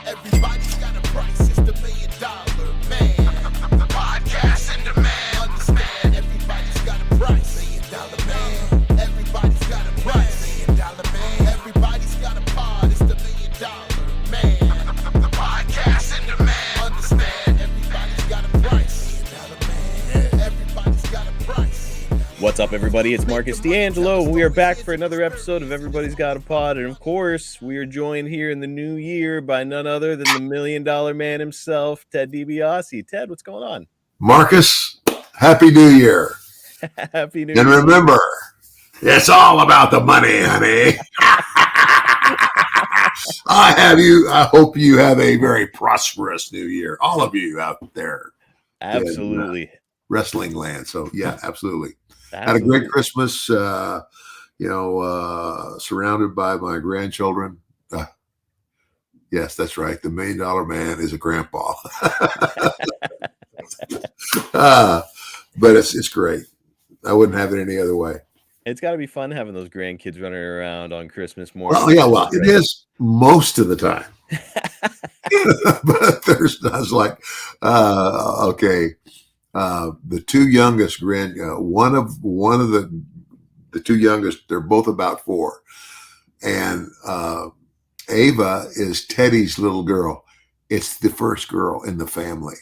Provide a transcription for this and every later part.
Everybody's got a price, it's the $1 million man. Podcast in demand. Understand, everybody's got a price. $1 million man. Everybody's got a price. $1 million man. Everybody's got a pod, it's the $1 million man. Podcast in demand. Understand, everybody's got a price. $1 million man. Everybody's got a price. What's up, everybody? It's Marcus D'Angelo. We are back for another episode of Everybody's Got a Pod. And of course, we are joined here in the new year by none other than the $1 million man himself, Ted DiBiase. Ted, what's going on? Marcus, Happy New Year. Happy New Year. And remember, it's all about the money, honey. I hope you have a very prosperous new year. All of you out there. Absolutely. In, wrestling land. So, yeah, absolutely. Absolutely. Had a great Christmas, surrounded by my grandchildren. Yes, that's right. The $1 million man is a grandpa. But it's great. I wouldn't have it any other way. It's got to be fun having those grandkids running around on Christmas morning. Well, yeah, it is most of the time. But I was like, okay. The two youngest one of the two youngest, they're both about 4, and Ava is Teddy's little girl. It's the first girl in the family.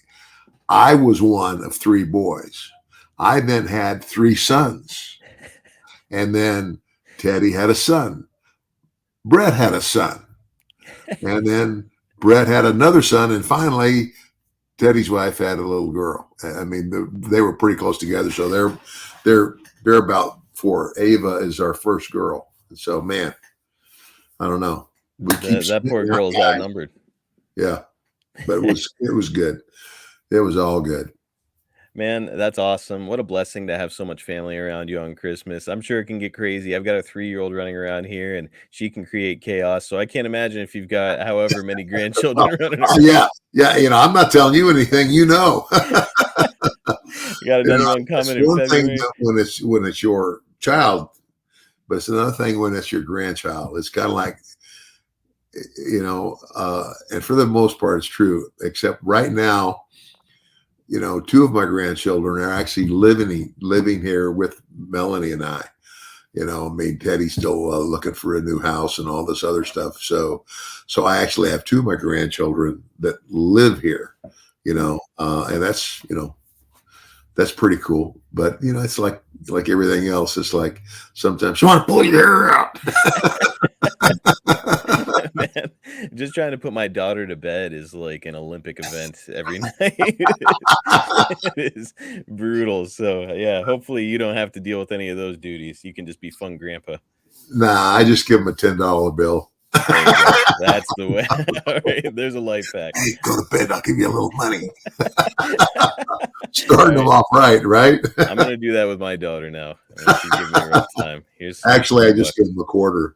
I was one of 3 boys. I then had 3 sons, and then Teddy had a son. Brett had a son, and then Brett had another son, and finally Teddy's wife had a little girl. I mean, they were pretty close together, so they're about 4. Ava is our first girl, so man, I don't know. That poor girl is outnumbered. Yeah, but it was good. It was all good. Man, that's awesome. What a blessing to have so much family around you on Christmas. I'm sure it can get crazy. I've got a 3-year-old running around here, and she can create chaos. So I can't imagine if you've got however many grandchildren running around. Yeah. I'm not telling you anything. You know. You got another one coming in February. Thing when it's your child, but it's another thing when it's your grandchild. It's kind of like, and for the most part, it's true. Except right now, 2 of my grandchildren are actually living here with Melanie and I. Teddy's still looking for a new house and all this other stuff. So I actually have 2 of my grandchildren that live here, and that's pretty cool. But, it's like everything else. It's like sometimes you want to pull your hair out. Man, just trying to put my daughter to bed is like an Olympic event every night. It is brutal. So yeah, hopefully you don't have to deal with any of those duties. You can just be fun grandpa. Nah, I just give him a $10 bill. That's the way. All right, there's a life hack. Hey, go to bed. I'll give you a little money. Starting them off right? I'm gonna do that with my daughter now. She's giving me a rough time. Actually, I just give them a quarter.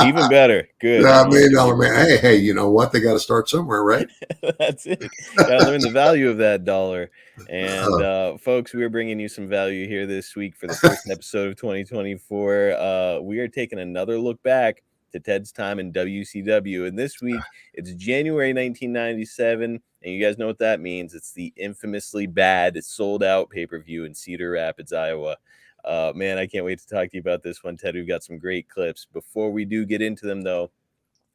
Even better. Good. $1 million man. Hey, you know what? They got to start somewhere, right? That's it. Gotta learn the value of that dollar. And folks, we are bringing you some value here this week for the first episode of 2024. We are taking another look back to Ted's time in WCW, and this week it's January 1997, and you guys know what that means. It's the infamously bad sold-out pay-per-view in Cedar Rapids, Iowa. Man, I can't wait to talk to you about this one, Ted. We've got some great clips. Before we do get into them, though,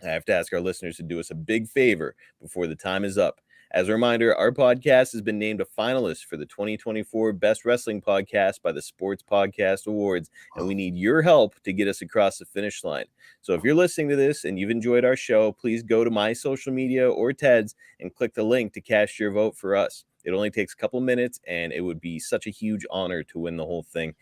I have to ask our listeners to do us a big favor before the time is up. As a reminder, our podcast has been named a finalist for the 2024 Best Wrestling Podcast by the Sports Podcast Awards, and we need your help to get us across the finish line. So if you're listening to this and you've enjoyed our show, please go to my social media or Ted's and click the link to cast your vote for us. It only takes a couple minutes, and it would be such a huge honor to win the whole thing.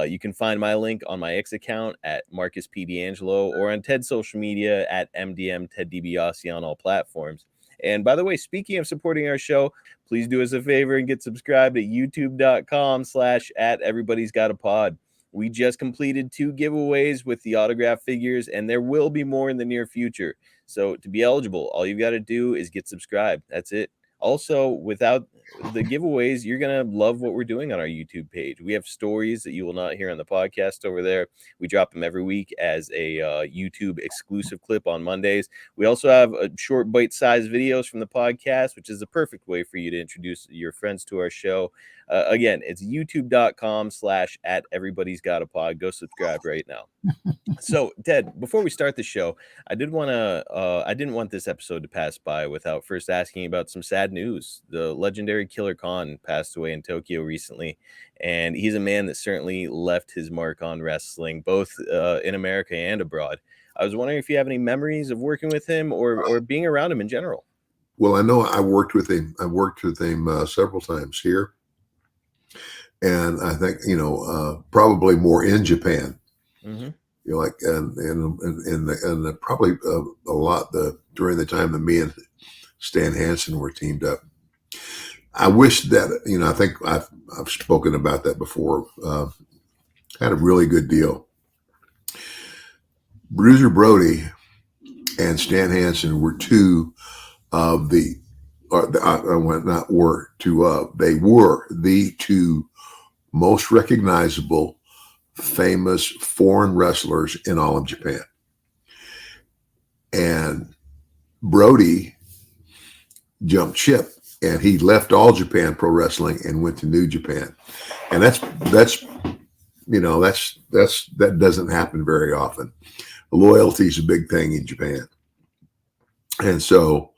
You can find my link on my X account at Marcus P. D'Angelo or on Ted's social media at MDM Ted DiBiase on all platforms. And by the way, speaking of supporting our show, please do us a favor and get subscribed at youtube.com/@everybody'sgotapod. We just completed 2 giveaways with the autograph figures, and there will be more in the near future. So to be eligible, all you've got to do is get subscribed. That's it. Also, without the giveaways, you're going to love what we're doing on our YouTube page. We have stories that you will not hear on the podcast over there. We drop them every week as a YouTube exclusive clip on Mondays. We also have short bite-sized videos from the podcast, which is the perfect way for you to introduce your friends to our show. Again, it's youtube.com/@everybody's-got-a-pod. Go subscribe right now. So, Ted, before we start the show, I didn't want this episode to pass by without first asking about some sad news. The legendary Killer Khan passed away in Tokyo recently, and he's a man that certainly left his mark on wrestling, both in America and abroad. I was wondering if you have any memories of working with him or being around him in general. Well, I know I worked with him. I worked with him several times here, and I think probably more in Japan. Mm-hmm. Like and probably a lot during the time that me and Stan Hansen were teamed up. I wish that I think I've spoken about that before. Had a really good deal. Bruiser Brody and Stan Hansen were two of they were the two most recognizable, famous foreign wrestlers in all of Japan. And Brody jumped ship and he left All Japan Pro Wrestling and went to New Japan. And that doesn't happen very often. Loyalty is a big thing in Japan. And so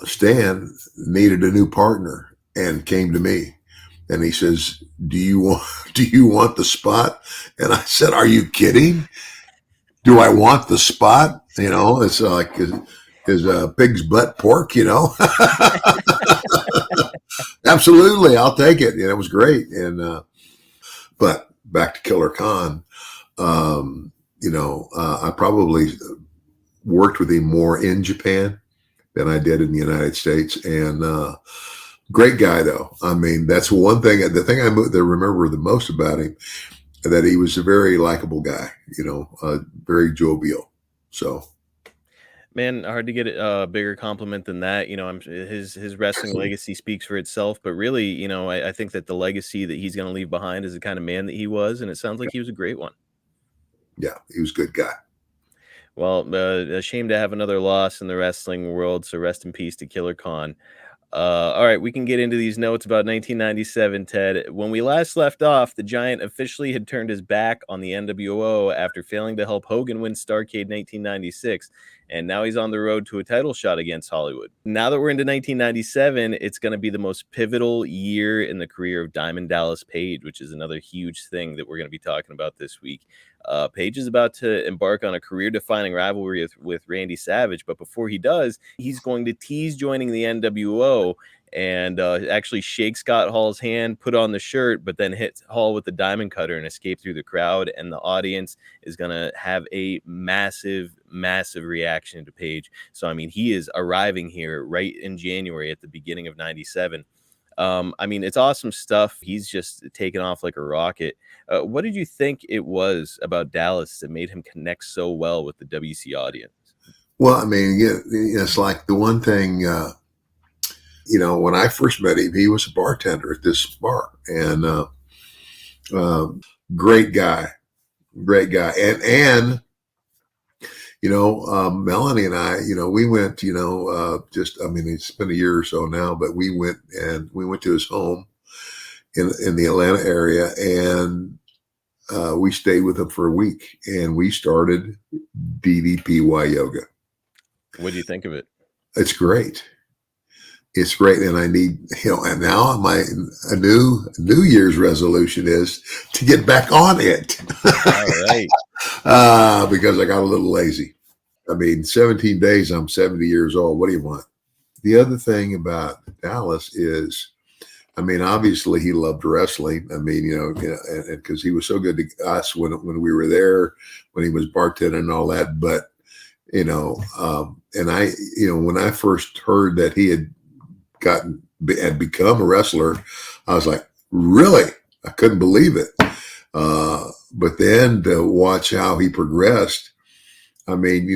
Stan needed a new partner and came to me. And he says, do you want the spot? And I said, are you kidding? Do I want the spot? It's like is pig's butt pork, Absolutely. I'll take it. It was great. And, but back to Killer Khan, I probably worked with him more in Japan than I did in the United States. And, great guy, though. I mean, that's one thing. The thing I remember the most about him, that he was a very likable guy. Very jovial. So, man, hard to get a bigger compliment than that. His wrestling legacy speaks for itself. But really, I think that the legacy that he's going to leave behind is the kind of man that he was, and it sounds like he was a great one. Yeah, he was a good guy. Well, a shame to have another loss in the wrestling world. So rest in peace to Killer Khan. All right, we can get into these notes about 1997, Ted. When we last left off, the Giant officially had turned his back on the NWO after failing to help Hogan win Starrcade 1996, and now he's on the road to a title shot against Hollywood. Now that we're into 1997, it's going to be the most pivotal year in the career of Diamond Dallas Page, which is another huge thing that we're going to be talking about this week. Page is about to embark on a career-defining rivalry with Randy Savage, but before he does, he's going to tease joining the NWO and actually shake Scott Hall's hand, put on the shirt, but then hit Hall with the diamond cutter and escape through the crowd, and the audience is going to have a massive reaction to Page. So, I mean, he is arriving here right in January at the beginning of 97. I mean, it's awesome stuff. He's just taken off like a rocket. What did you think it was about Dallas that made him connect so well with the WC audience? Well, I mean, it's like the one thing, when I first met him, he was a bartender at this bar, and great guy. And Melanie and I, we went, it's been a year or so now, but we went to his home in the Atlanta area, and we stayed with him for a week, and we started DDPY yoga. What do you think of it? It's great. It's great. And I need, and now a New Year's resolution is to get back on it. All right. Because I got a little lazy. I mean, 17 days, I'm 70 years old. What do you want? The other thing about Dallas is, I mean, obviously he loved wrestling. I mean, and because he was so good to us when we were there, when he was bartending and all that. But, and I, when I first heard that he had become a wrestler, I was like, really? I couldn't believe it. But then to watch how he progressed, I mean,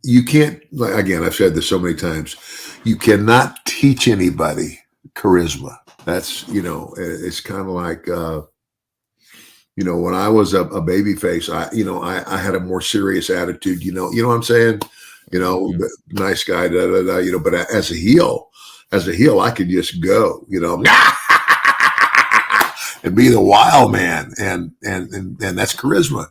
you can't, like, again, I've said this so many times, you cannot teach anybody charisma. That's, it's kind of like, when I was a baby face, I had a more serious attitude, what I'm saying? Mhm. Nice guy, da, da, da, but as a heel, I could just go, and be the wild man. And that's charisma.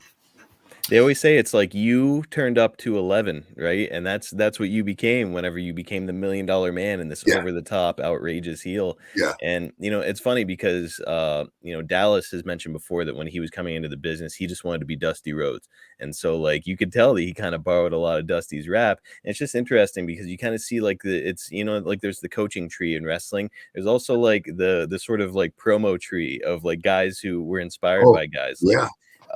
They always say it's like you turned up to 11, right? And that's what you became whenever you became the $1 million man and this Yeah. over the top, outrageous heel. Yeah. And it's funny because Dallas has mentioned before that when he was coming into the business, he just wanted to be Dusty Rhodes. And so like you could tell that he kind of borrowed a lot of Dusty's rap. And it's just interesting because you kind of see like it's like there's the coaching tree in wrestling. There's also like the sort of like promo tree of like guys who were inspired Oh, by guys like yeah.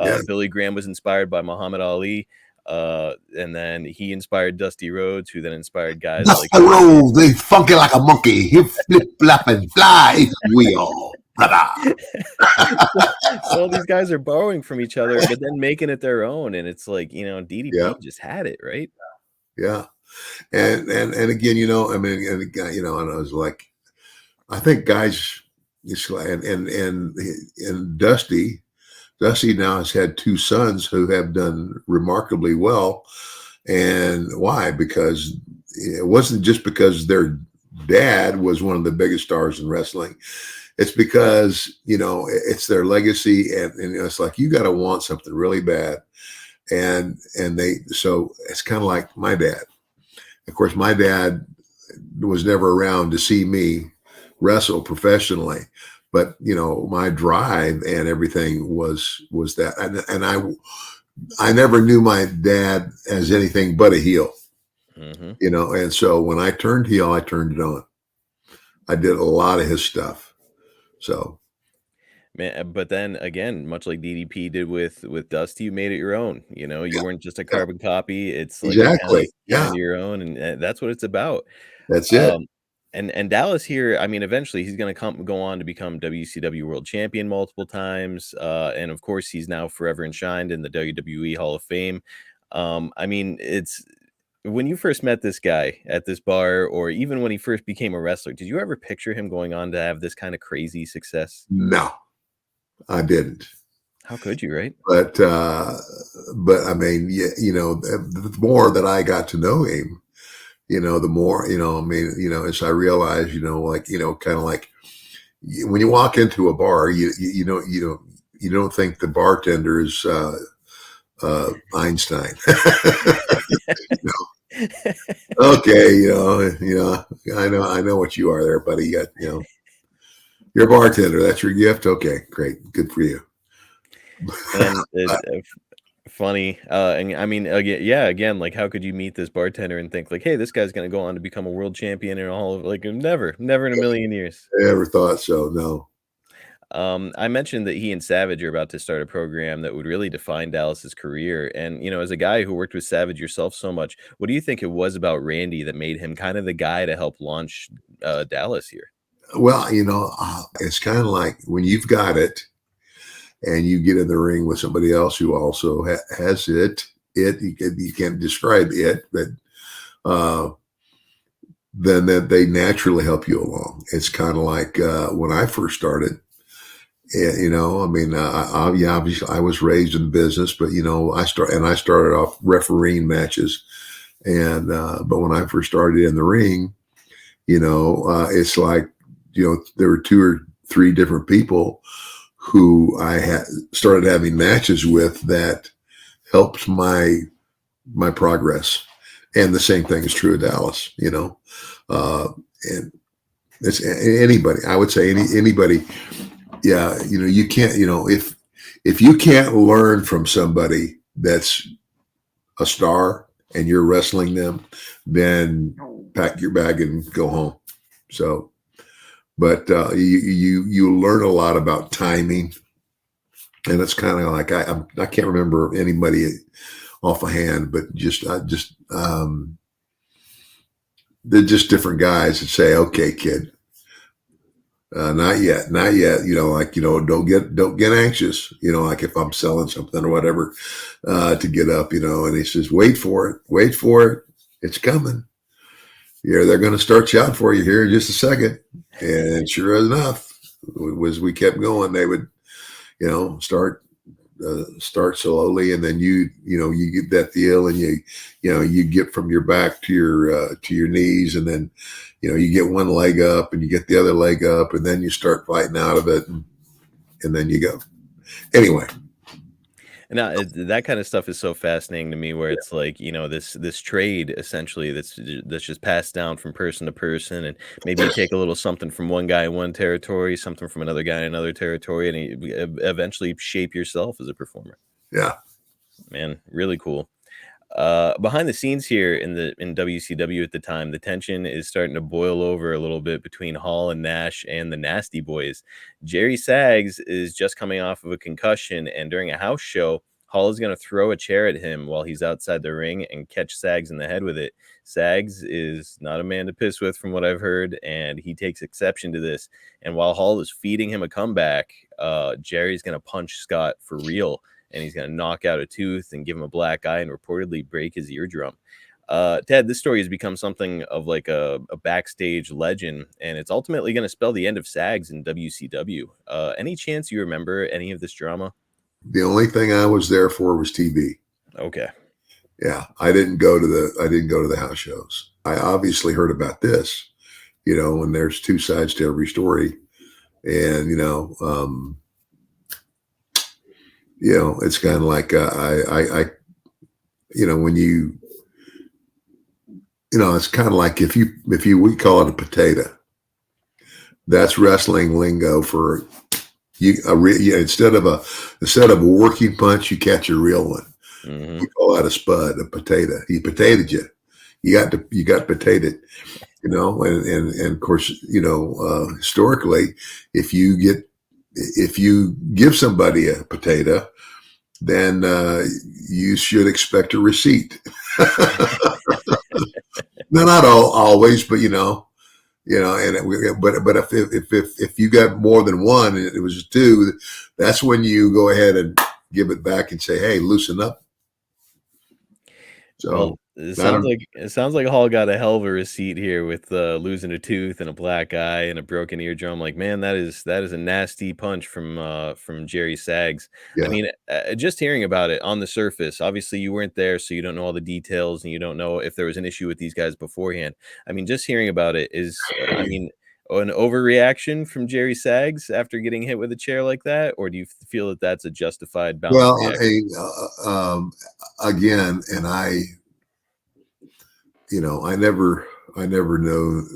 Yeah. Billy Graham was inspired by Muhammad Ali, and then he inspired Dusty Rhodes, who then inspired guys Dust like the Hogan. road, they funky like a monkey. He flip, flap, and fly. We all, brother. So all these guys are borrowing from each other, but then making it their own, and it's like Yeah. DDP just had it right. Yeah. And again, I mean, and again, and I was like, I think guys, it's like, and Dusty now has had two sons who have done remarkably well. And why? Because it wasn't just because their dad was one of the biggest stars in wrestling. It's because, it's their legacy. And it's like, you got to want something really bad. So it's kind of like my dad. Of course, my dad was never around to see me wrestle professionally, but my drive and everything was that. And I never knew my dad as anything but a heel, Mm-hmm. and so when I turned heel, I turned it on. I did a lot of his stuff. So Man, but then again, much like DDP did with Dusty, you made it your own. You yeah, weren't just a yeah, carbon copy. It's like you exactly. kind Yeah, of your own, and that's what it's about. that's it. Um, and Dallas here, I mean, eventually he's going to go on to become WCW World Champion multiple times, and of course he's now forever enshrined in the WWE Hall of Fame. I mean, it's when you first met this guy at this bar, or even when he first became a wrestler, did you ever picture him going on to have this kind of crazy success? No, I didn't. How could you, right? But I mean, yeah, the more that I got to know him, the more, I mean, as I realized, like, kind of like when you walk into a bar, you don't think the bartender is Einstein. Okay, I know what you are there, buddy. You're a bartender. That's your gift. Okay, great, good for you. And funny, and I mean, again, like how could you meet this bartender and think like, hey, this guy's gonna go on to become a world champion and all of like never in a million years. I never thought so. No. I mentioned that he and Savage are about to start a program that would really define Dallas's career. And as a guy who worked with Savage yourself so much, what do you think it was about Randy that made him kind of the guy to help launch Dallas here? Well, it's kind of like when you've got it and you get in the ring with somebody else who also has it. You can't describe it, but then that they naturally help you along. It's kind of like when I first started. I mean, obviously I was raised in business, but I started off refereeing matches, and but when I first started in the ring, it's like there were two or three different people who I had started having matches with that helped my progress, and the same thing is true of Dallas. And it's anybody. I would say anybody. Yeah, you can't. If you can't learn from somebody that's a star and you're wrestling them, then pack your bag and go home. So, but you learn a lot about timing, and it's kind of like I can't remember anybody off a hand, but they're just different guys that say, "Okay, kid, Not yet, not yet. Like don't get anxious. Like if I'm selling something or whatever, to get up. And he says, wait for it, it's coming. Yeah, they're going to start shouting for you here in just a second. And sure enough, as we kept going, they would, start slowly, and then you get that deal, and you get from your back to your knees, and then you get one leg up, and you get the other leg up, and then you start fighting out of it, and then you go. Anyway. And that kind of stuff is so fascinating to me, where it's like, this trade essentially that's just passed down from person to person, and maybe you take a little something from one guy in one territory, something from another guy in another territory, and you eventually shape yourself as a performer. Yeah, man, really cool. Behind the scenes here in WCW at the time, the tension is starting to boil over a little bit between Hall and Nash and the Nasty Boys. Jerry Saggs is just coming off of a concussion, and during a house show, Hall is going to throw a chair at him while he's outside the ring and catch Saggs in the head with it. Saggs is not a man to piss with, from what I've heard, and he takes exception to this. And while Hall is feeding him a comeback, Jerry's going to punch Scott for real, and he's going to knock out a tooth and give him a black eye and reportedly break his eardrum. Ted, this story has become something of like a backstage legend, and it's ultimately going to spell the end of Saggs in WCW. Any chance you remember any of this drama? The only thing I was there for was TV. Okay. Yeah, I didn't go to the house shows. I obviously heard about this, and there's two sides to every story, and it's kind of like when it's kind of like if we call it a potato, that's wrestling lingo for instead of a working punch, you catch a real one. Mm-hmm. We call that a spud, a potato. He potatoed you. You got potatoed. And of course, historically, if you give somebody a potato, then you should expect a receipt. No, not always, but but if you got more than one and it was two, that's when you go ahead and give it back and say, "Hey, loosen up." So. Well, it sounds like Hall got a hell of a receipt here with losing a tooth and a black eye and a broken eardrum. Like, man, that is a nasty punch from Jerry Saggs. Yeah. I mean, just hearing about it on the surface, obviously you weren't there, so you don't know all the details, and you don't know if there was an issue with these guys beforehand. I mean, just hearing about it is, an overreaction from Jerry Saggs after getting hit with a chair like that, or do you feel that that's a justified balance? Well, again, and I never know,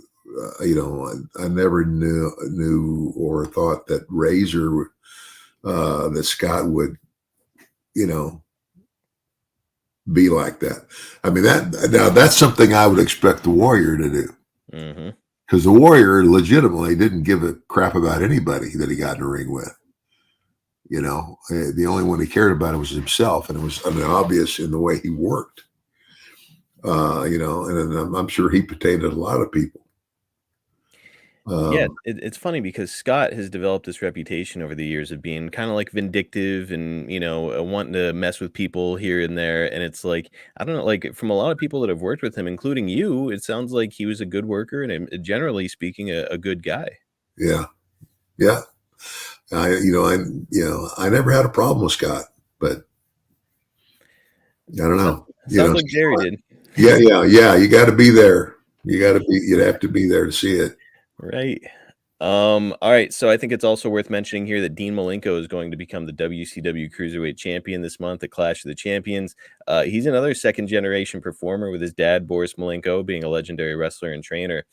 I never knew or thought that Razor, that Scott would, be like that. I mean, that's something I would expect the Warrior to do. Mm-hmm. Because the Warrior legitimately didn't give a crap about anybody that he got in the ring with. The only one he cared about was himself, and it was obvious in the way he worked. And I'm sure he potatoed a lot of people. Yeah, it's funny because Scott has developed this reputation over the years of being kind of like vindictive and, wanting to mess with people here and there. And it's like, I don't know, like from a lot of people that have worked with him, including you, it sounds like he was a good worker and generally speaking, a good guy. Yeah. Yeah. I never had a problem with Scott, but I don't know. Sounds like Jerry did. Yeah. You got to be there. You'd have to be there to see it. Right. All right. So I think it's also worth mentioning here that Dean Malenko is going to become the WCW Cruiserweight Champion this month at Clash of the Champions. He's another second generation performer, with his dad, Boris Malenko, being a legendary wrestler and trainer.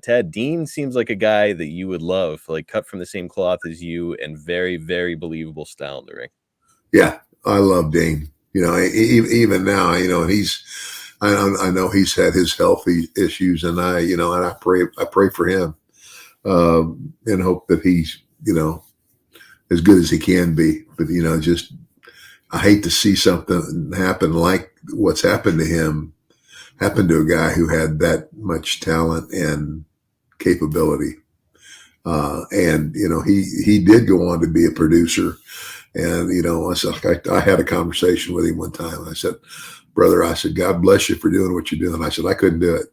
Ted, Dean seems like a guy that you would love, like cut from the same cloth as you and very, very believable style in the ring. Yeah, I love Dean. Even now, and I know he's had his health issues, and I pray for him, and hope that he's, as good as he can be. But, I hate to see something happen like what's happened to him, happen to a guy who had that much talent and capability. And he did go on to be a producer. And I said, I had a conversation with him one time. I said, brother, I said, God bless you for doing what you're doing. I said, I couldn't do it.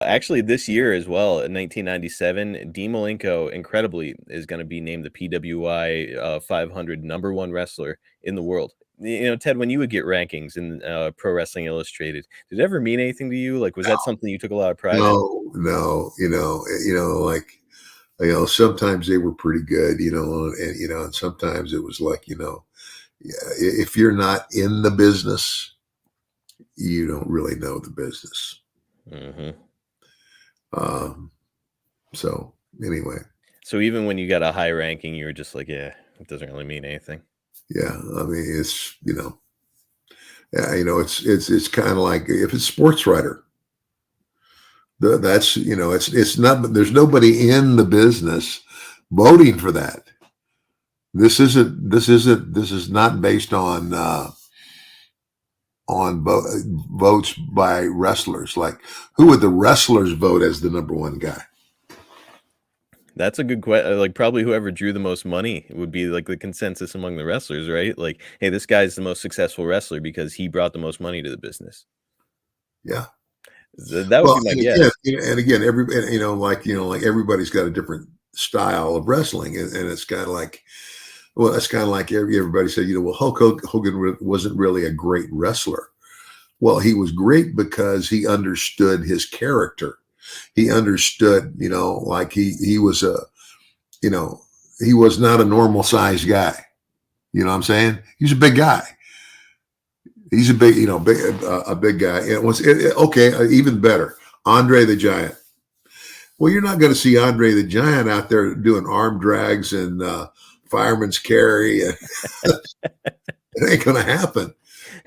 Actually, this year as well, in 1997, Dean Malenko, incredibly, is going to be named the PWI 500 #1 wrestler in the world. Ted, when you would get rankings in Pro Wrestling Illustrated, did it ever mean anything to you? Like, was that something you took a lot of pride in? No. Sometimes they were pretty good, and sometimes it was like, if you're not in the business, you don't really know the business. Mm-hmm. So anyway. So even when you got a high ranking, you were just like, yeah, it doesn't really mean anything. Yeah. I mean, it's, it's kind of like if it's sports writer, that's, it's not, there's nobody in the business voting for that. This is not based on votes by wrestlers. Like, who would the wrestlers vote as the #1 guy? That's a good question. Like, probably whoever drew the most money would be like the consensus among the wrestlers, right? Like, hey, this guy's the most successful wrestler because he brought the most money to the business. Yeah, that would be my guess. And again, like everybody's got a different style of wrestling, and it's kind of like, well, that's kind of like everybody said, well, Hulk Hogan wasn't really a great wrestler. Well, he was great because he understood his character. He understood, like he was he was not a normal sized guy. You know what I'm saying? He's a big guy. He's a big, a big guy. It was okay. Even better, Andre the Giant. Well, you're not going to see Andre the Giant out there doing arm drags and fireman's carry. It ain't going to happen.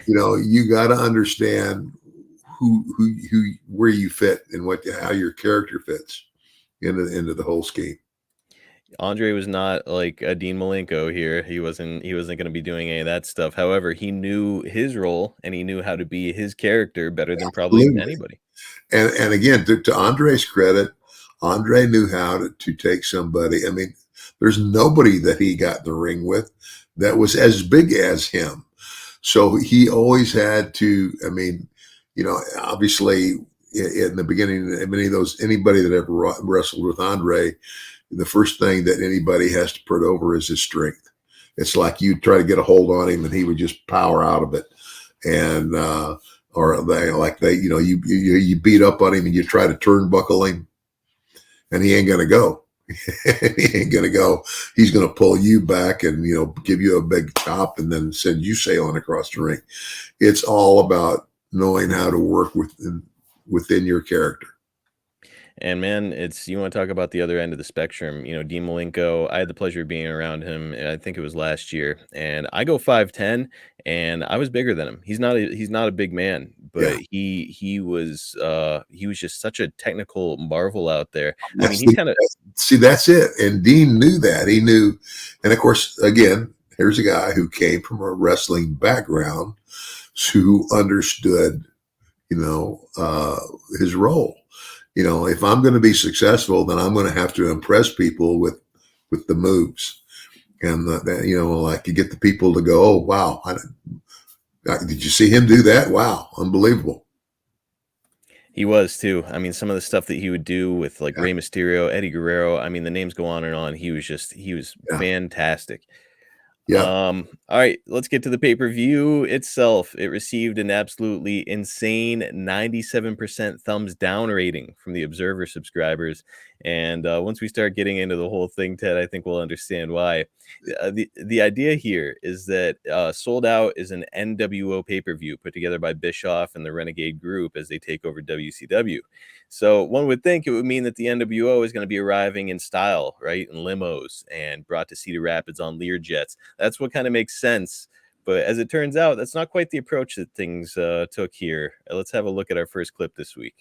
You got to understand where you fit and how your character fits into the whole scheme. Andre was not like a Dean Malenko here. He wasn't going to be doing any of that stuff. However, he knew his role and he knew how to be his character better than probably anybody. And again, to Andre's credit, Andre knew how to take somebody. I mean, there's nobody that he got in the ring with that was as big as him. So he always had to, obviously in the beginning, anybody that ever wrestled with Andre, the first thing that anybody has to put over is his strength. It's like you try to get a hold on him and he would just power out of it. And, you beat up on him and you try to turnbuckle him and he ain't going to go. He ain't going to go. He's going to pull you back and, give you a big chop and then send you sailing across the ring. It's all about knowing how to work within your character. And man, you want to talk about the other end of the spectrum. Dean Malenko, I had the pleasure of being around him. I think it was last year, and I go 5'10", and I was bigger than him. He's not a big man, but yeah. he was just such a technical marvel out there. I mean, he's kind of that's it. And Dean knew that. He knew, and of course, again, here's a guy who came from a wrestling background, who understood, his role. If I'm going to be successful, then I'm going to have to impress people with the moves, and like you get the people to go, oh wow, did you see him do that? Wow, unbelievable. He was too. I mean, some of the stuff that he would do with like Rey Mysterio, Eddie Guerrero. I mean, the names go on and on. He was fantastic. Yeah. All right, let's get to the pay-per-view itself. It received an absolutely insane 97% thumbs down rating from the Observer subscribers. And once we start getting into the whole thing, Ted, I think we'll understand why. The idea here is that Sold Out is an NWO pay-per-view put together by Bischoff and the Renegade Group as they take over WCW. So one would think it would mean that the NWO is going to be arriving in style, right, in limos and brought to Cedar Rapids on Lear jets. That's what kind of makes sense. But as it turns out, that's not quite the approach that things took here. Let's have a look at our first clip this week.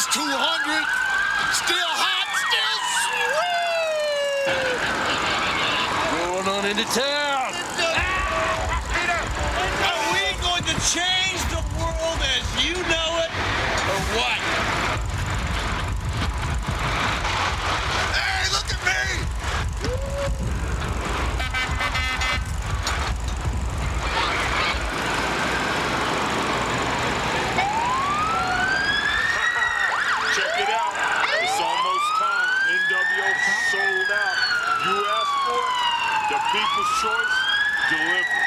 is 200. Still hot, still sweet. Going on into town. Are we going to change the world as you know it, or what? Hey, look at me! Check it out. It's almost time. NWO sold out. You asked for it. The people's choice delivered.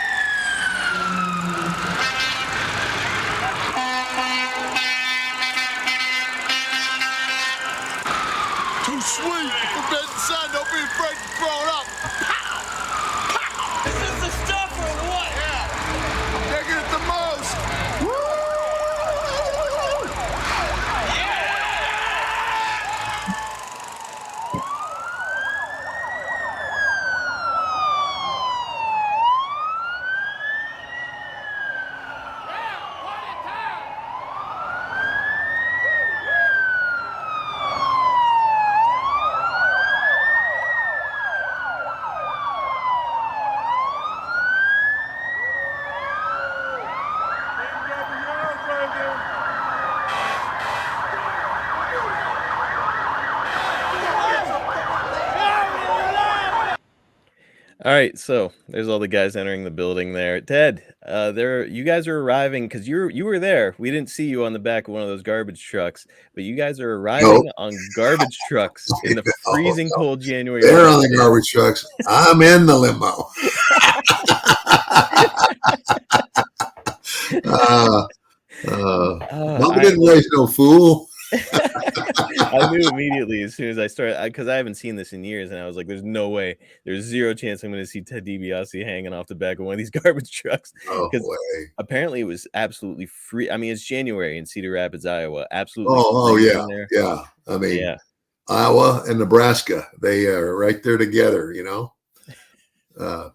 Too sweet. Forbidden son, don't be afraid to throw it up. Pow! Pow! Is this the stuff or what? Yeah. I'm digging it the most. Woo! All right, so there's all the guys entering the building there. Ted, you guys are arriving because you were there. We didn't see you on the back of one of those garbage trucks, but you guys are arriving on garbage trucks in the freezing cold January. They're on the garbage trucks. I'm in the limo. Mama didn't raise no fool. I knew immediately as soon as I started, because I haven't seen this in years, and I was like, "There's no way, there's zero chance I'm going to see Ted DiBiase hanging off the back of one of these garbage trucks." Oh, Because way. apparently it was absolutely free. I mean, it's January in Cedar Rapids, Iowa. Absolutely. Oh, freezing yeah. in there. Yeah. I mean, Yeah. Iowa and Nebraska, they are right there together, you know? And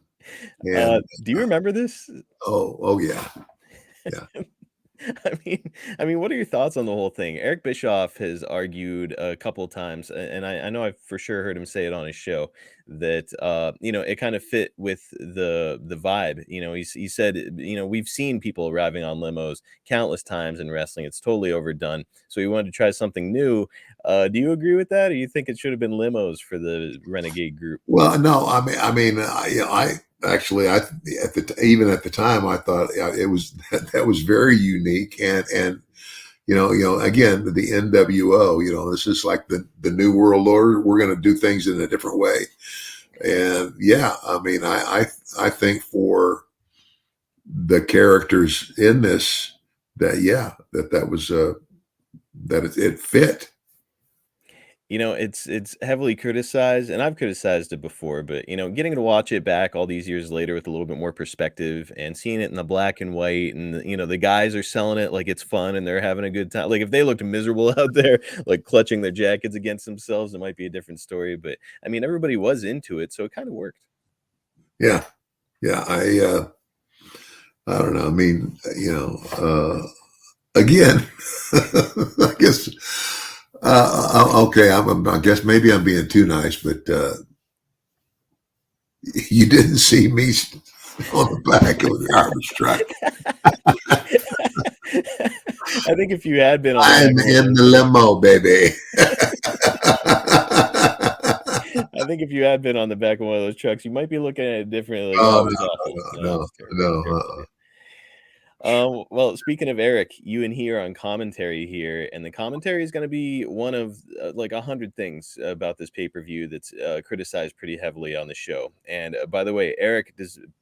Do you remember this? oh, yeah. Yeah. I mean, what are your thoughts on the whole thing? Eric Bischoff has argued a couple times, and I know I've for sure heard him say it on his show that it kind of fit with the vibe. He said, we've seen people arriving on limos countless times in wrestling. It's totally overdone. So he wanted to try something new. Do you agree with that, or you think it should have been limos for the Renegade group? Well, no, I actually, even at the time, I thought it was that was very unique, and again, the NWO, this is like the new world order. We're going to do things in a different way, and yeah, I mean, I think for the characters in this, that was that it fit. It's heavily criticized, and I've criticized it before, but getting to watch it back all these years later with a little bit more perspective and seeing it in the black and white, and the guys are selling it like it's fun and they're having a good time. Like if they looked miserable out there, like clutching their jackets against themselves, it might be a different story. But I mean, everybody was into it, so it kind of worked. Yeah, yeah. I don't know. I mean, again, I guess. Okay, I guess maybe I'm being too nice, but you didn't see me on the back of the garbage truck. I think if you had been on I'm in the limo, baby. I think if you had been on the back of one of those trucks, you might be looking at it differently. Like, Oh, it was awful. no. It was terrible. Well, speaking of Eric, you and he are on commentary here, and the commentary is going to be one of like 100 things about this pay-per-view that's criticized pretty heavily on the show. And by the way, Eric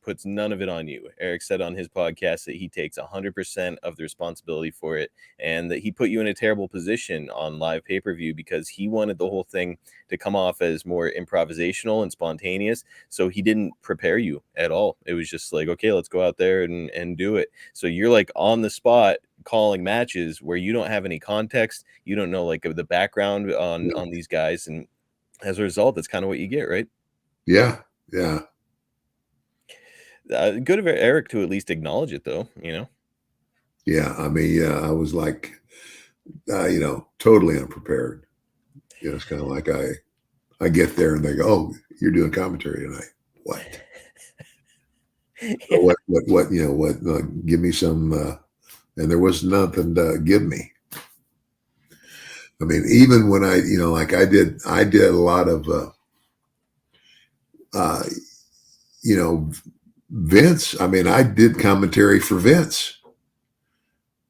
puts none of it on you. Eric said on his podcast that he takes 100% of the responsibility for it, and that he put you in a terrible position on live pay-per-view because he wanted the whole thing to come off as more improvisational and spontaneous. So he didn't prepare you at all. It was just like, okay, let's go out there and do it. So you're like on the spot calling matches where you don't have any context. You don't know like the background on these guys. And as a result, that's kind of what you get, right? Yeah. Yeah. Good of Eric to at least acknowledge it though, Yeah. I mean, I was like, totally unprepared. It's kind of like I get there and they go, "Oh, you're doing commentary tonight." What? Yeah. What? Give me some. And there was nothing to give me. I mean, even when like I did a lot of, uh, Vince. I mean, I did commentary for Vince.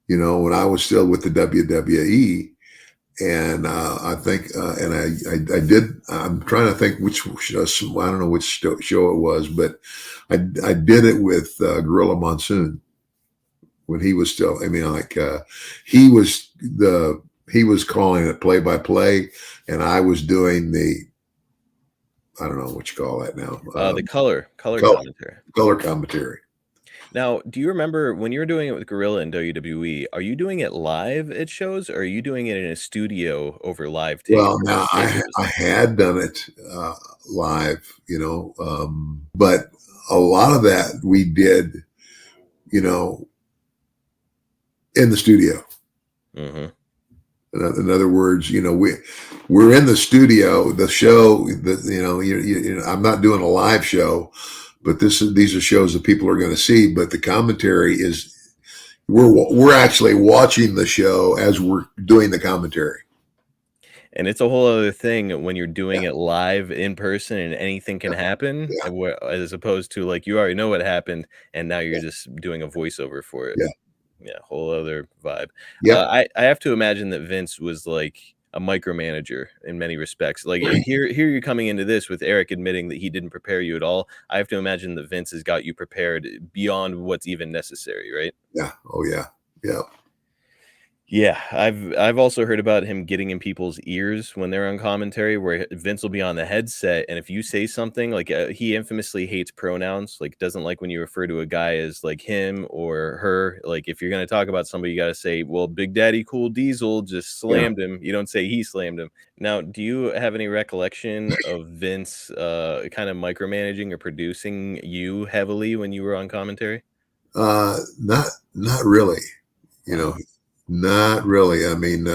When I was still with the WWE, and I think, and I did. I'm trying to think which show. I don't know which show it was, but I did it with Gorilla Monsoon when he was still. I mean, like he was calling it play by play, and I was doing I don't know what you call that now. The color color commentary. color commentary. Now, do you remember when you were doing it with Gorilla and WWE? Are you doing it live at shows, or are you doing it in a studio over live tape? Well, now I had done it live, but a lot of that we did, in the studio. Mm-hmm. In other words, we're in the studio. The show that I'm not doing a live show, but these are shows that people are going to see. But the commentary is we're actually watching the show as we're doing the commentary. And it's a whole other thing when you're doing it live in person and anything can happen, as opposed to like you already know what happened and now you're just doing a voiceover for it. Yeah, whole other vibe. Yeah. I have to imagine that Vince was like a micromanager in many respects. Like here you're coming into this with Eric admitting that he didn't prepare you at all. I have to imagine that Vince has got you prepared beyond what's even necessary, right? Yeah. Oh yeah. Yeah. Yeah, I've also heard about him getting in people's ears when they're on commentary, where Vince will be on the headset, and if you say something like he infamously hates pronouns, like doesn't like when you refer to a guy as like him or her. Like if you're gonna talk about somebody, you got to say, "Well, Big Daddy Cool Diesel just slammed him." You don't say he slammed him. Now, do you have any recollection of Vince kind of micromanaging or producing you heavily when you were on commentary? Not really. Not really. I mean,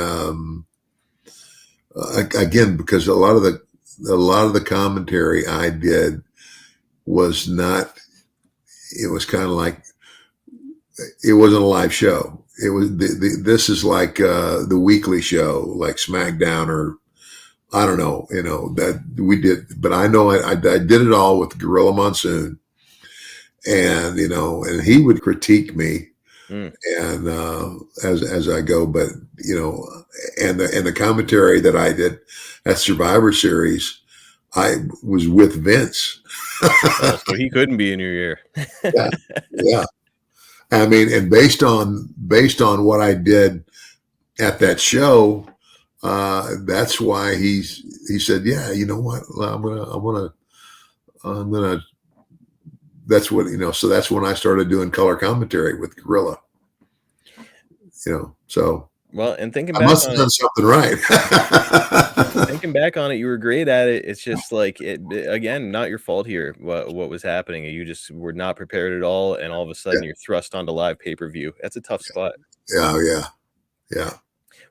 again, because a lot of the commentary I did was not. It was kind of like it wasn't a live show. It was this is like the weekly show, like SmackDown, or I don't know. That we did, but I know I did it all with Gorilla Monsoon, and and he would critique me. And as I go, but and the commentary that I did at Survivor Series, I was with Vince. Oh, so he couldn't be in your ear. Yeah. I mean, and based on what I did at that show, that's why he said, "Yeah, you know what? I'm gonna." That's what So that's when I started doing color commentary with Gorilla. So well, and thinking I back must on have done something right. thinking back on it, you were great at it. It's just like again, not your fault here. What was happening? You just were not prepared at all, and all of a sudden you're thrust onto live pay-per-view. That's a tough spot. Yeah.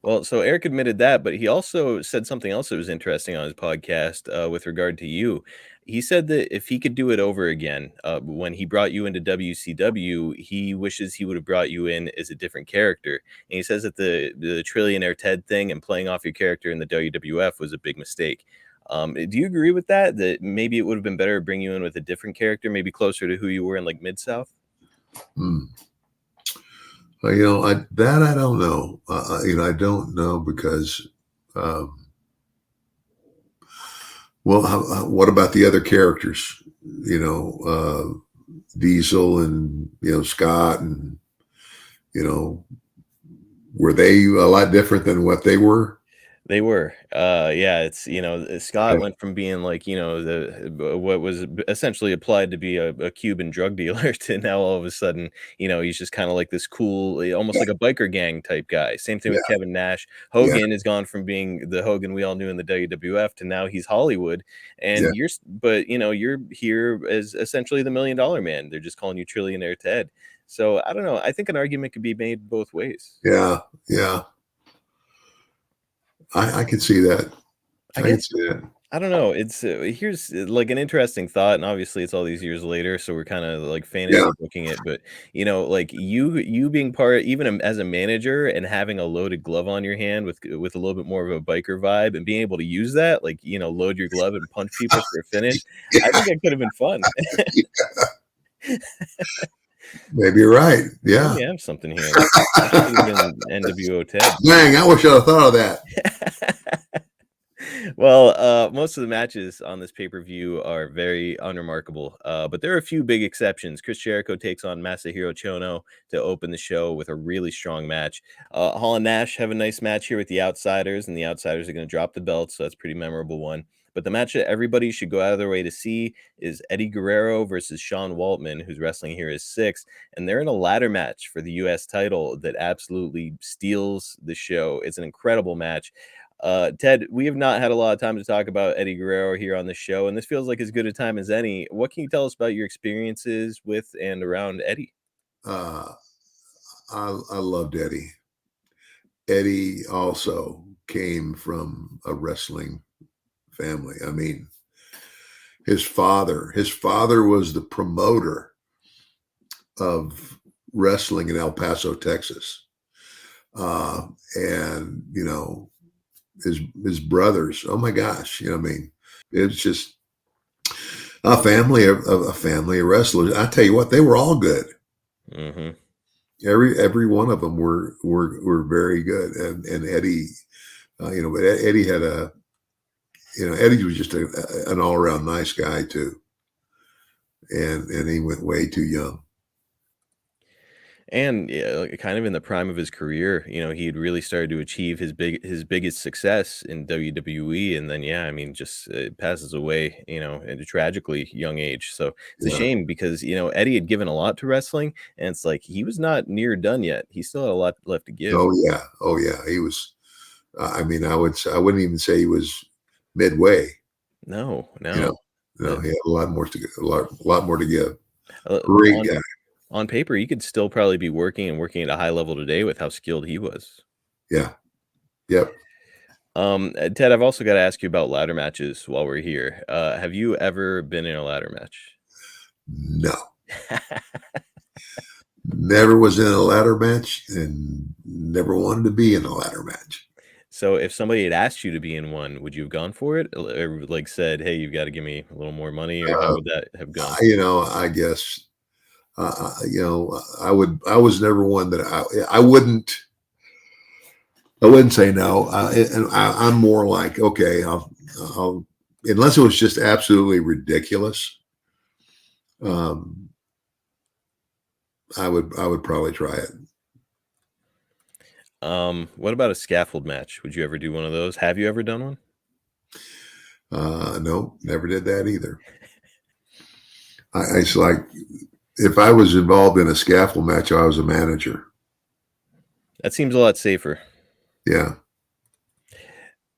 Well, so Eric admitted that, but he also said something else that was interesting on his podcast with regard to you. He said that if he could do it over again, when he brought you into WCW, he wishes he would have brought you in as a different character. And he says that the Trillionaire Ted thing and playing off your character in the WWF was a big mistake. Do you agree with that? That maybe it would have been better to bring you in with a different character, maybe closer to who you were in like Mid-South? Well, I don't know. I don't know because, what about the other characters? Diesel and Scott, and were they a lot different than what they were? They were. Yeah, it's Scott went from being like, the what was essentially applied to be a Cuban drug dealer to now all of a sudden, he's just kind of like this cool, almost like a biker gang type guy. Same thing with Kevin Nash. Hogan has gone from being the Hogan we all knew in the WWF to now he's Hollywood. And you're here as essentially the $1 Million Man. They're just calling you Trillionaire Ted. So I don't know. I think an argument could be made both ways. Yeah. I can see that. I I can guess see that. I don't know. It's here's like an interesting thought, and obviously it's all these years later, so we're kind of like Yeah. fantasy booking it. But like you being part, even as a manager, and having a loaded glove on your hand with a little bit more of a biker vibe, and being able to use that, like load your glove and punch people for a finish. I think that could have been fun. Maybe you're right. Maybe Yeah. I have something here. That should have been NWO Ted. Dang, I wish I'd have thought of that. Well, most of the matches on this pay-per-view are very unremarkable, but there are a few big exceptions. Chris Jericho takes on Masahiro Chono to open the show with a really strong match. Hall and Nash have a nice match here with the Outsiders, and the Outsiders are going to drop the belts, so that's a pretty memorable one. But the match that everybody should go out of their way to see is Eddie Guerrero versus Sean Waltman, who's wrestling here as 6, and they're in a ladder match for the U.S. title that absolutely steals the show. It's an incredible match. Ted, we have not had a lot of time to talk about Eddie Guerrero here on the show, and this feels like as good a time as any. What can you tell us about your experiences with and around Eddie? Uh, I loved Eddie. Eddie also came from a wrestling family. I mean, his father was the promoter of wrestling in El Paso, Texas. And his brothers, oh my gosh, I mean, it's just a family of wrestlers. I tell you what, they were all good. Mm-hmm. Every one of them were very good. And Eddie, but Eddie had Eddie was just an all around nice guy too. And he went way too young. And kind of in the prime of his career, he had really started to achieve his biggest success in WWE, and then I mean, just passes away, at a tragically young age. So it's a shame because Eddie had given a lot to wrestling, and it's like he was not near done yet. He still had a lot left to give. Oh yeah, he was. I mean, I wouldn't even say he was midway. No. He had a lot more to give. A lot more to give. Great guy. On paper, he could still probably be working at a high level today with how skilled he was. Yeah. Yep. Ted, I've also got to ask you about ladder matches while we're here. Have you ever been in a ladder match? No. Never was in a ladder match and never wanted to be in a ladder match. So if somebody had asked you to be in one, would you have gone for it? Or like said, hey, you've got to give me a little more money, or how would that have gone? I guess I was never one that I wouldn't say no. I'm more like, okay, I'll unless it was just absolutely ridiculous. I would probably try it. What about a scaffold match? Would you ever do one of those? Have you ever done one? No, never did that either. It's like, if I was involved in a scaffold match, I was a manager. That seems a lot safer. Yeah.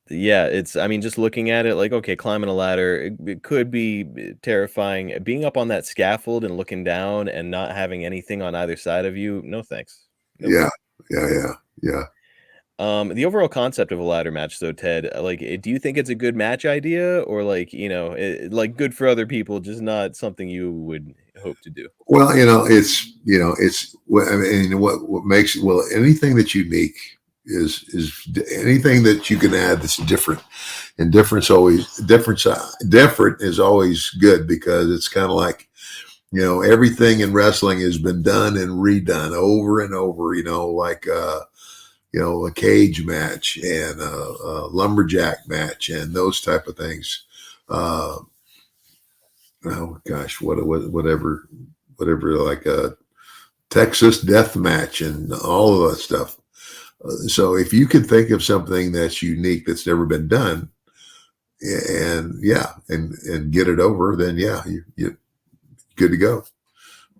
Yeah, I mean, just looking at it, like, okay, climbing a ladder, it could be terrifying. Being up on that scaffold and looking down and not having anything on either side of you, no thanks. Nope. Yeah. The overall concept of a ladder match, though, Ted, like, do you think it's a good match idea, or like, like good for other people, just not something you would hope to do? Well, it's I mean, what makes anything that's unique is anything that you can add that's different, and different is always good, because it's kind of like, everything in wrestling has been done and redone over and over, like a cage match and a lumberjack match and those type of things. Oh gosh, whatever, like a Texas death match and all of that stuff. So if you can think of something that's unique, that's never been done, and get it over, then you're good to go.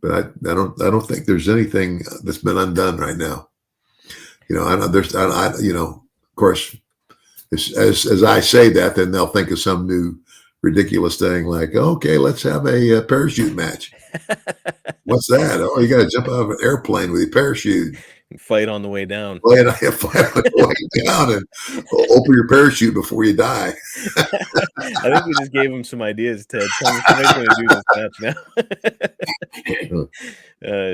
But I don't think there's anything that's been undone right now. Of course, as I say that, then they'll think of some new ridiculous thing like, okay, let's have a parachute match. What's that? Oh, you got to jump out of an airplane with a parachute. Fight on the way down. Fight on the way down and open your parachute before you die. I think we just gave him some ideas, Ted. Somebody's going to do this match now.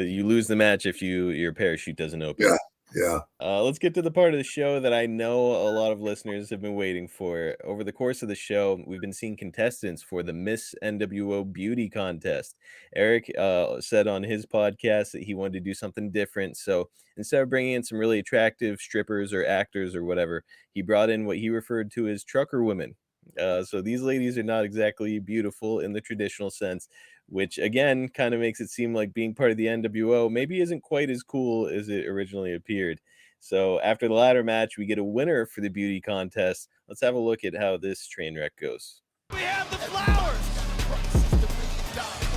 You lose the match if your parachute doesn't open. Yeah. Yeah. Let's get to the part of the show that I know a lot of listeners have been waiting for. Over the course of the show, we've been seeing contestants for the Miss NWO Beauty Contest. Eric said on his podcast that he wanted to do something different. So instead of bringing in some really attractive strippers or actors or whatever, he brought in what he referred to as trucker women. So these ladies are not exactly beautiful in the traditional sense, which again kind of makes it seem like being part of the NWO maybe isn't quite as cool as it originally appeared. So after the ladder match, we get a winner for the beauty contest. Let's have a look at how this train wreck goes. We have the flowers.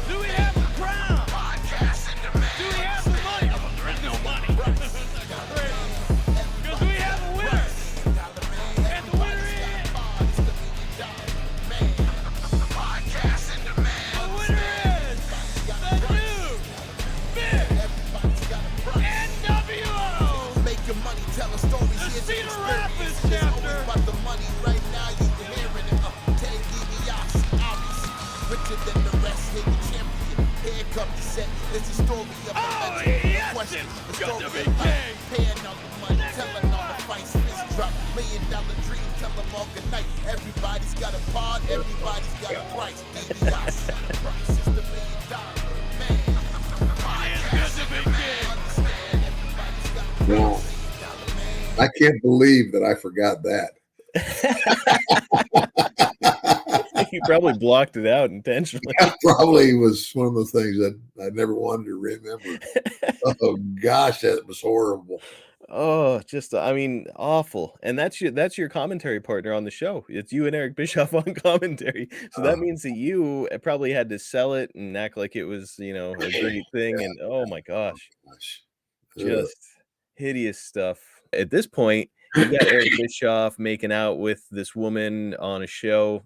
Do we have the crown? Do we have the money? There is no money. Because we have a winner. And the winner is... The winner is the new Miss NWO. Make your money, tell a story. The Cedar Rapids chapter. About the money right now, you can hear it. Ted DiBiase, obvious. Richer than the rest, hit the champion. Here comes the set. It's a story of a legend. yes, Question. it's The got story to be of life. king. Paying out the money, telling all the fights. This drop. $1 million dream, tell them all good night. Everybody's got a pod, everybody's got a price. DiBiase, the price is the $1 million man. It's got to be king. Understand, everybody's got a Wow. price. $1 million man. I can't believe that I forgot that. You probably blocked it out intentionally. That probably was one of those things that I never wanted to remember. Oh gosh, that was horrible. Oh, just I mean, awful. And that's your commentary partner on the show. It's you and Eric Bischoff on commentary. So that means that you probably had to sell it and act like it was, a great thing. And oh my gosh, Gosh. just hideous stuff. At this point, you've got Eric Bischoff making out with this woman on a show.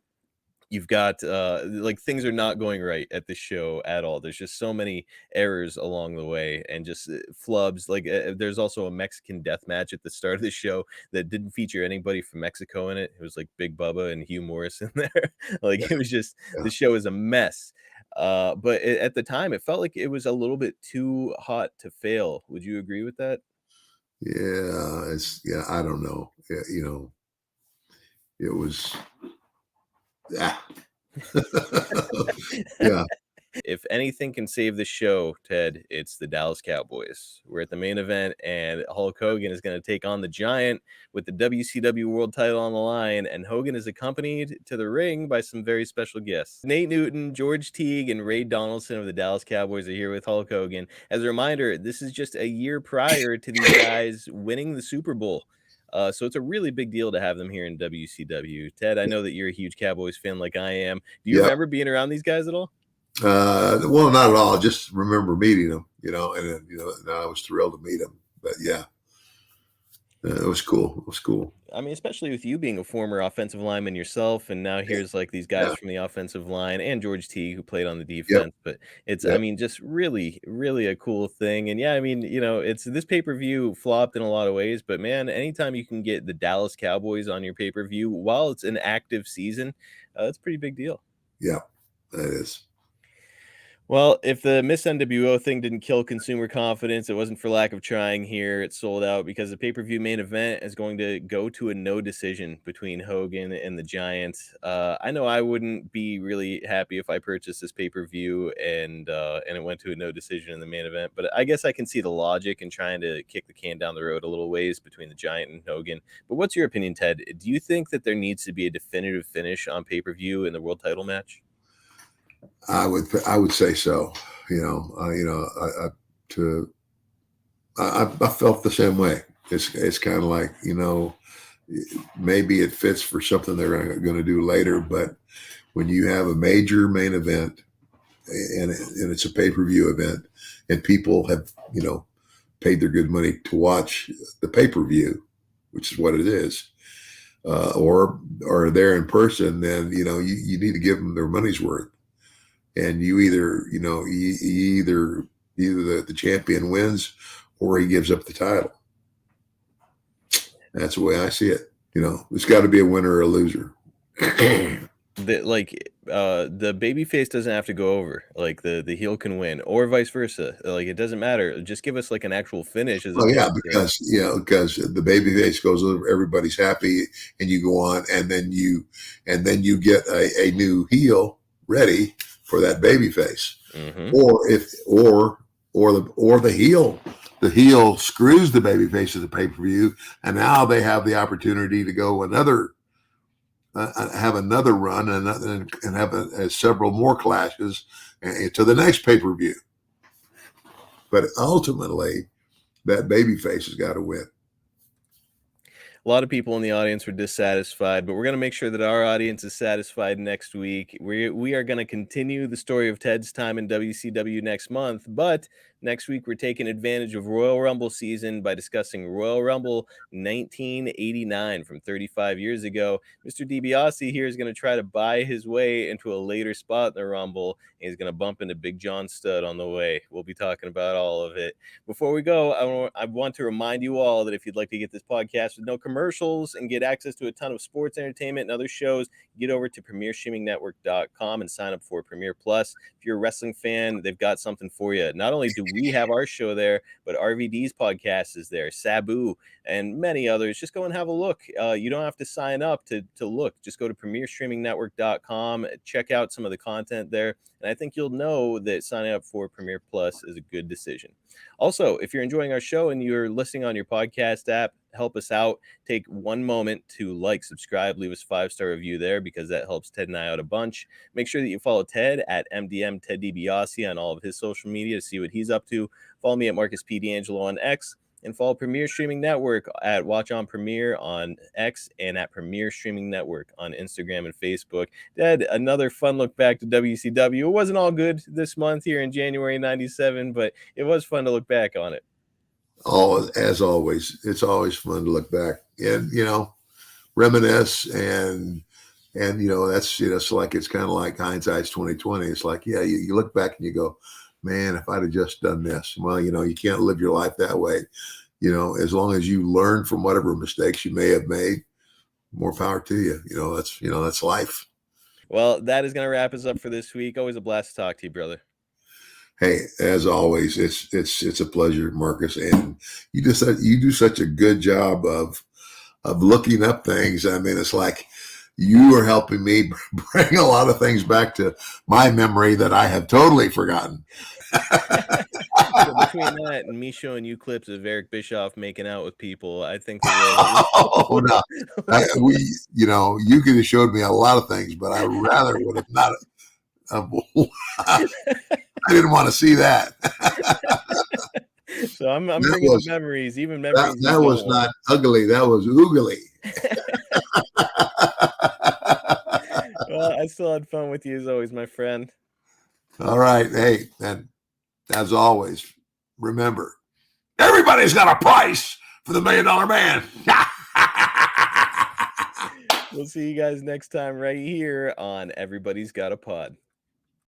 You've got like things are not going right at the show at all. There's just so many errors along the way and just flubs. Like there's also a Mexican death match at the start of the show that didn't feature anybody from Mexico in it. It was like Big Bubba and Hugh Morris in there. Like it was just the show is a mess. But at the time, it felt like it was a little bit too hot to fail. Would you agree with that? Yeah, I don't know. Yeah, it was yeah. Yeah. If anything can save the show, Ted, it's the Dallas Cowboys. We're at the main event, and Hulk Hogan is going to take on the Giant with the WCW World title on the line, and Hogan is accompanied to the ring by some very special guests. Nate Newton, George Teague, and Ray Donaldson of the Dallas Cowboys are here with Hulk Hogan. As a reminder, this is just a year prior to these guys winning the Super Bowl. So it's a really big deal to have them here in WCW. Ted, I know that you're a huge Cowboys fan like I am. Do you remember being around these guys at all? Well, not at all. I just remember meeting them, and I was thrilled to meet them. But yeah, it was cool. It was cool. I mean, especially with you being a former offensive lineman yourself, and now here's like these guys from the offensive line and George T, who played on the defense. But it's, I mean, just really, really a cool thing. And yeah, I mean, it's this pay-per-view flopped in a lot of ways, but man, anytime you can get the Dallas Cowboys on your pay-per-view while it's an active season, that's a pretty big deal. Yeah, that is. Well, if the Miss NWO thing didn't kill consumer confidence, it wasn't for lack of trying here. It sold out because the pay-per-view main event is going to go to a no decision between Hogan and the Giant. I know I wouldn't be really happy if I purchased this pay-per-view and it went to a no decision in the main event, but I guess I can see the logic in trying to kick the can down the road a little ways between the Giant and Hogan. But what's your opinion, Ted? Do you think that there needs to be a definitive finish on pay-per-view in the world title match? I would say so. I felt the same way. It's kind of like, maybe it fits for something they're going to do later, but when you have a major main event and it's a pay-per-view event and people have, paid their good money to watch the pay-per-view, which is what it is, or there in person, then, you need to give them their money's worth. And you either the champion wins or he gives up the title. That's the way I see it. It's got to be a winner or a loser. The babyface doesn't have to go over. Like the heel can win, or vice versa. Like it doesn't matter. Just give us like an actual finish as Well, yeah, opposed because the baby face goes over, everybody's happy, and you go on, and then you get a new heel ready for that baby face. Mhm. Or the heel screws the baby face at the pay-per-view, and now they have the opportunity to go have another run and have several more clashes to the next pay-per-view. But ultimately, that baby face has got to win. A lot of people in the audience were dissatisfied, but we're going to make sure that our audience is satisfied next week. We are going to continue the story of Ted's time in WCW next month, but next week we're taking advantage of Royal Rumble season by discussing Royal Rumble 1989 from 35 years ago. Mr. DiBiase here is going to try to buy his way into a later spot in the Rumble, and he's going to bump into Big John Studd on the way. We'll be talking about all of it. Before we go, I want to remind you all that if you'd like to get this podcast with no commercials and get access to a ton of sports entertainment and other shows, get over to premierstreamingnetwork.com and sign up for Premier Plus. If you're a wrestling fan, they've got something for you. Not only do we have our show there, but RVD's podcast is there, Sabu, and many others. Just go and have a look. You don't have to sign up to look. Just go to premierstreamingnetwork.com, check out some of the content there, and I think you'll know that signing up for Premier Plus is a good decision. Also, if you're enjoying our show and you're listening on your podcast app, help us out. Take one moment to like, subscribe, leave us a 5-star review there because that helps Ted and I out a bunch. Make sure that you follow Ted at MDM Ted DiBiase on all of his social media to see what he's up to. Follow me at Marcus P. D'Angelo on X, and follow Premier Streaming Network at Watch on Premier on X and at Premier Streaming Network on Instagram and Facebook. Dad, another fun look back to WCW. It wasn't all good this month here in January 97, but it was fun to look back on it. As always, it's always fun to look back and, reminisce and that's, it's kind of like hindsight's 2020. It's like, yeah, you look back and you go, man, if I'd have just done this. Well, you can't live your life that way. As long as you learn from whatever mistakes you may have made, more power to you. That's life. Well, that is going to wrap us up for this week. Always a blast to talk to you, brother. Hey, as always, it's a pleasure, Marcus, and you do such a good job of looking up things. I mean, it's like you are helping me bring a lot of things back to my memory that I have totally forgotten. So between that and me showing you clips of Eric Bischoff making out with people, I think oh no, you could have showed me a lot of things, but I rather would have not. I didn't want to see that. So I'm bringing the memories, even memories. That was not ugly. That was oogly. Well, I still had fun with you as always, my friend. All right. Hey, and as always, remember, everybody's got a price for the $1 Million Man. We'll see you guys next time right here on Everybody's Got a Pod.